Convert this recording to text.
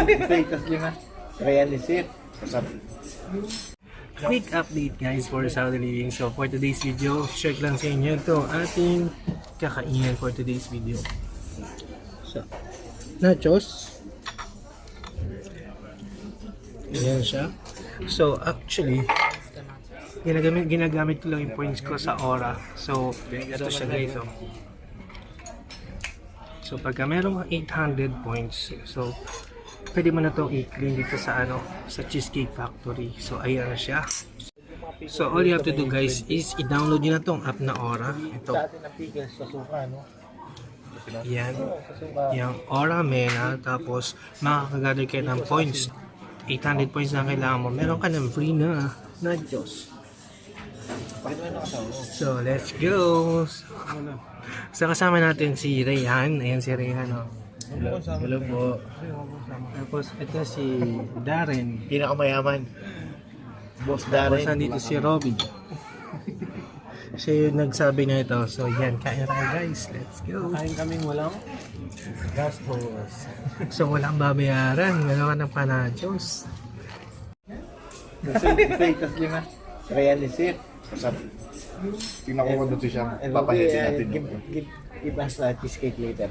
Itas 5. Realisir. Quick update guys for Saudi Living. So for today's video, share lang sa inyo ito ating kakainin for today's video. So, nachos. Ayan siya. So actually, ginagamit ko lang yung points ko sa Aura. So, ito siya guys. Oh. So pagka meron kang 800 points, so pwede mo na itong i-clean dito sa sa Cheesecake Factory. So ayan na siya. So all you have to do guys is i-download nyo na itong app na Aura. Ito. Yan. Yung Aura Mena. Tapos makakagather kayo ng points. 800 points na kailangan mo. Meron ka ng free na nachos. So let's go. So kasama natin si Rayhan. Ayan si Rayhan. Oh. Hello po. Tapos ito si Darren. Pinakamayaman. Boss Tapos Darren. nandito si Robby. Siya yung nagsabi na ito. So yan, kain tayo guys. Let's go. Kain kaming walang gastos. So walang babayaran. Gano'n ka ng panachos. Itas 5. Realisir. Tingnan ko kung doon siya. Papahitin natin. Give us a cheesecake later.